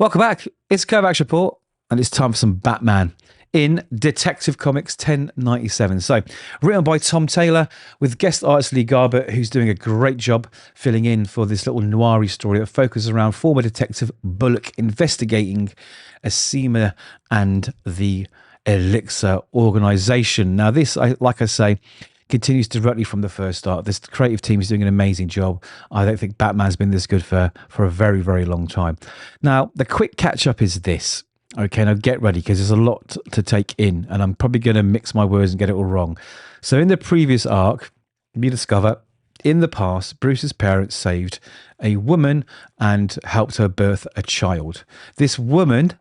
Welcome back. It's Kovacs Report, and it's time for some Batman in Detective Comics 1097. So, written by Tom Taylor with guest artist Lee Garbett, who's doing a great job filling in for this little noir story that focuses around former Detective Bullock investigating Asima and the Elixir organization. Now, this, like I say, continues directly from the first start. This creative team is doing an amazing job. I don't think Batman's been this good for a very, very long time. Now, the quick catch-up is this. Okay, now get ready because there's a lot to take in, and I'm probably going to mix my words and get it all wrong. So in the previous arc, we discover in the past, Bruce's parents saved a woman and helped her birth a child. This woman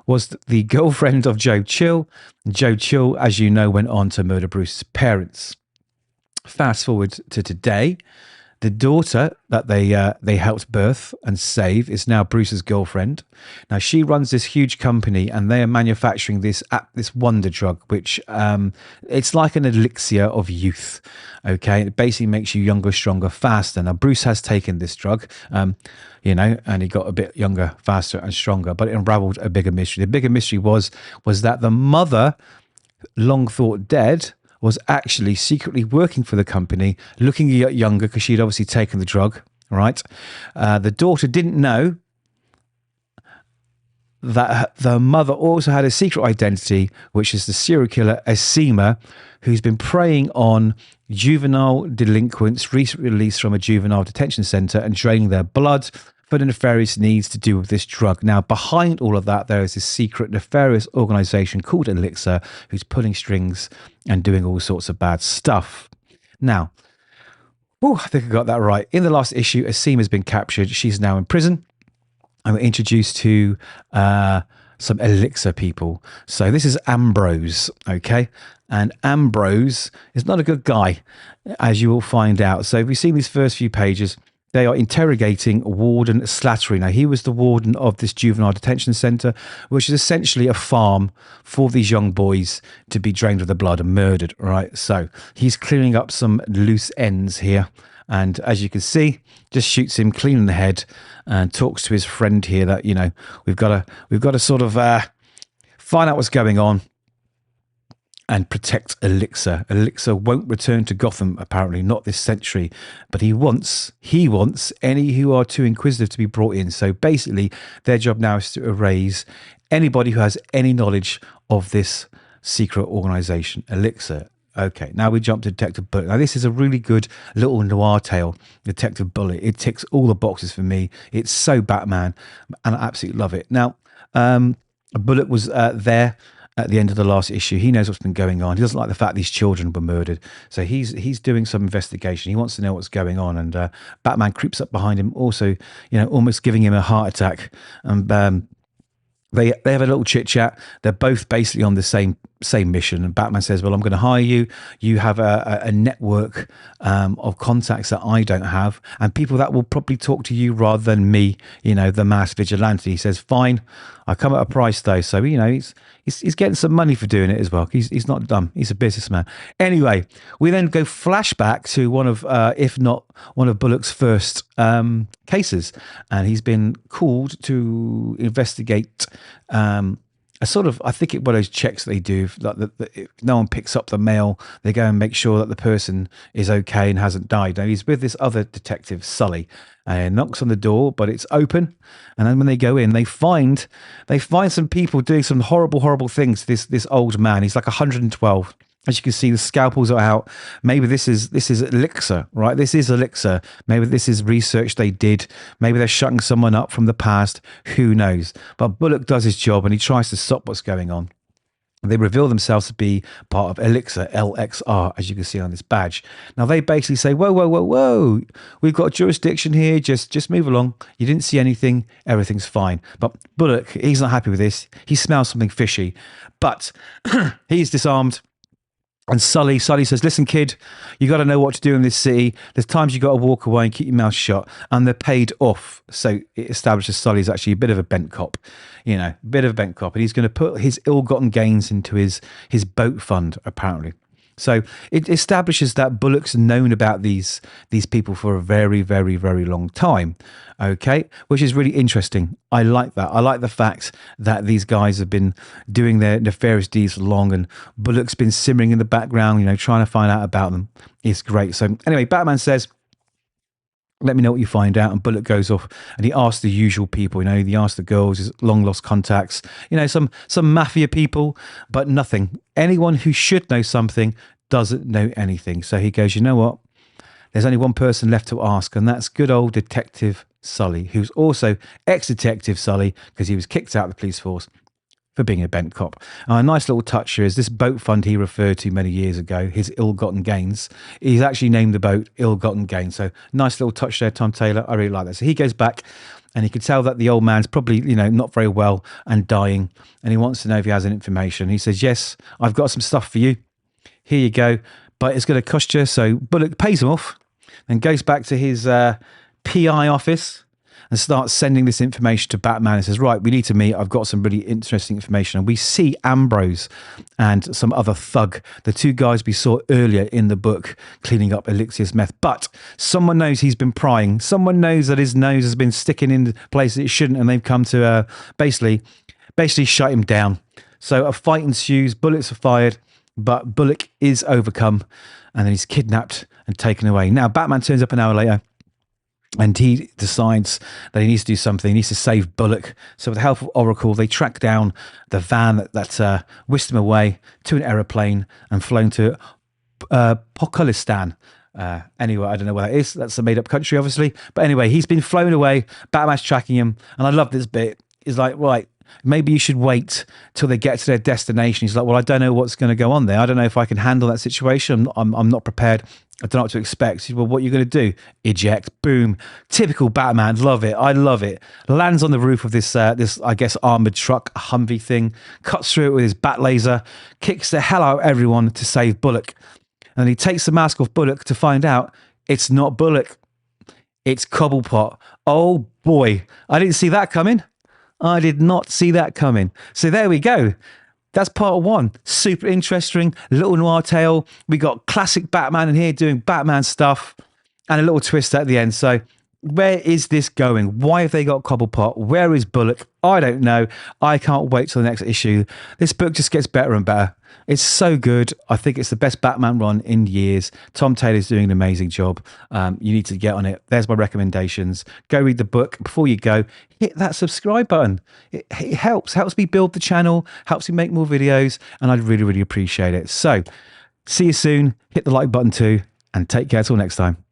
was the girlfriend of Joe Chill. Joe Chill, as you know, went on to murder Bruce's parents. Fast forward to today, the daughter that they helped birth and save is now Bruce's girlfriend. Now she runs this huge company, and they are manufacturing this wonder drug, which it's like an elixir of youth. Okay, it basically makes you younger, stronger, faster. Now Bruce has taken this drug, and he got a bit younger, faster, and stronger. But it unraveled a bigger mystery. The bigger mystery was that the mother, long thought dead, was actually secretly working for the company, looking younger because she'd obviously taken the drug, right? The daughter didn't know that the mother also had a secret identity, which is the serial killer Asima, who's been preying on juvenile delinquents recently released from a juvenile detention center and draining their blood for the nefarious needs to do with this drug. Now, behind all of that, there is this secret nefarious organization called Elixir who's pulling strings and doing all sorts of bad stuff. Now, I think I got that right. In the last issue, Asima has been captured. She's now in prison. And we're introduced to some Elixir people. So this is Ambrose, okay? And Ambrose is not a good guy, as you will find out. So if we've seen these first few pages, they are interrogating Warden Slattery. Now, he was the warden of this juvenile detention center, which is essentially a farm for these young boys to be drained of the blood and murdered, right? So he's clearing up some loose ends here. And as you can see, just shoots him clean in the head and talks to his friend here that, we've got to sort of find out what's going on and protect Elixir. Elixir won't return to Gotham, apparently, not this century, but he wants any who are too inquisitive to be brought in. So basically, their job now is to erase anybody who has any knowledge of this secret organization, Elixir. Okay, now we jump to Detective Bullock. Now, this is a really good little noir tale, Detective Bullock. It ticks all the boxes for me. It's so Batman, and I absolutely love it. Now, Bullock was there at the end of the last issue. He knows what's been going on. He doesn't like the fact these children were murdered. So he's doing some investigation. He wants to know what's going on. And Batman creeps up behind him, also, almost giving him a heart attack. And they have a little chit chat. They're both basically on the same mission. And Batman says, well, I'm going to hire you. You have a network of contacts that I don't have, and people that will probably talk to you rather than me, the mass vigilante. He says, fine, I come at a price though. So, he's getting some money for doing it as well. He's not dumb. He's a businessman. Anyway, we then go flashback to one of, if not one of Bullock's first cases. And he's been called to investigate a sort of, I think one of those checks they do, like if no one picks up the mail, they go and make sure that the person is okay and hasn't died. Now he's with this other detective, Sully, and knocks on the door, but it's open. And then when they go in, they find some people doing some horrible things to this old man. He's like 112. As you can see, the scalpels are out. Maybe this is Elixir, right? This is Elixir. Maybe this is research they did. Maybe they're shutting someone up from the past. Who knows? But Bullock does his job and he tries to stop what's going on. They reveal themselves to be part of Elixir, LXR, as you can see on this badge. Now, they basically say, whoa, we've got jurisdiction here, just move along. You didn't see anything, everything's fine. But Bullock, he's not happy with this. He smells something fishy, but he's disarmed. And Sully says, listen, kid, you got to know what to do in this city. There's times you got to walk away and keep your mouth shut. And they're paid off. So it establishes Sully's actually a bit of a bent cop, a bit of a bent cop. And he's going to put his ill-gotten gains into his boat fund, apparently. So it establishes that Bullock's known about these people for a very, very, very long time. Okay, which is really interesting. I like that. I like the fact that these guys have been doing their nefarious deeds for long, and Bullock's been simmering in the background, you know, trying to find out about them. It's great. So anyway, Batman says, let me know what you find out. And Bullock goes off and he asks the usual people, you know, he asks the girls, his long lost contacts, you know, some mafia people, but nothing. Anyone who should know something doesn't know anything. So he goes, you know what? There's only one person left to ask, and that's good old Detective Sully, who's also ex-Detective Sully because he was kicked out of the police force for being a bent cop. A nice little touch here is this boat fund he referred to many years ago, his ill-gotten gains. He's actually named the boat Ill-Gotten Gains. So nice little touch there, Tom Taylor. I really like that. So he goes back and he could tell that the old man's probably, you know, not very well and dying. And he wants to know if he has any information. He says, yes, I've got some stuff for you. Here you go. But it's going to cost you. So Bullock pays him off and goes back to his PI office and starts sending this information to Batman and says, right, we need to meet. I've got some really interesting information. And we see Ambrose and some other thug, the two guys we saw earlier in the book, cleaning up Elixir's meth. But someone knows he's been prying. Someone knows that his nose has been sticking in places it shouldn't, and they've come to basically shut him down. So a fight ensues, bullets are fired, but Bullock is overcome, and then he's kidnapped and taken away. Now, Batman turns up an hour later, and he decides that he needs to do something. He needs to save Bullock. So with the help of Oracle, they track down the van that whisked him away to an aeroplane and flown to Pokulistan. Anyway, I don't know where that is. That's a made-up country, obviously. But anyway, he's been flown away. Batman's tracking him. And I love this bit. He's like, right, maybe you should wait till they get to their destination. He's like, well, I don't know what's going to go on there. I don't know if I can handle that situation. I'm not prepared. I don't know what to expect. He said, well, what are you going to do? Eject. Boom. Typical Batman. Love it. I love it. Lands on the roof of this, I guess, armored truck, a Humvee thing. Cuts through it with his bat laser. Kicks the hell out of everyone to save Bullock. And he takes the mask off Bullock to find out it's not Bullock. It's Cobblepot. Oh, boy. I didn't see that coming. I did not see that coming. So there we go. That's part one. Super interesting. Little noir tale. We got classic Batman in here doing Batman stuff and a little twist at the end. So where is this going? Why have they got Cobblepot? Where is Bullock? I don't know. I can't wait till the next issue. This book just gets better and better. It's so good. I think it's the best Batman run in years. Tom Taylor's doing an amazing job. You need to get on it. There's my recommendations. Go read the book. Before you go, hit that subscribe button. It helps me build the channel, helps me make more videos, and I'd really, really appreciate it. So see you soon. Hit the like button too, and take care till next time.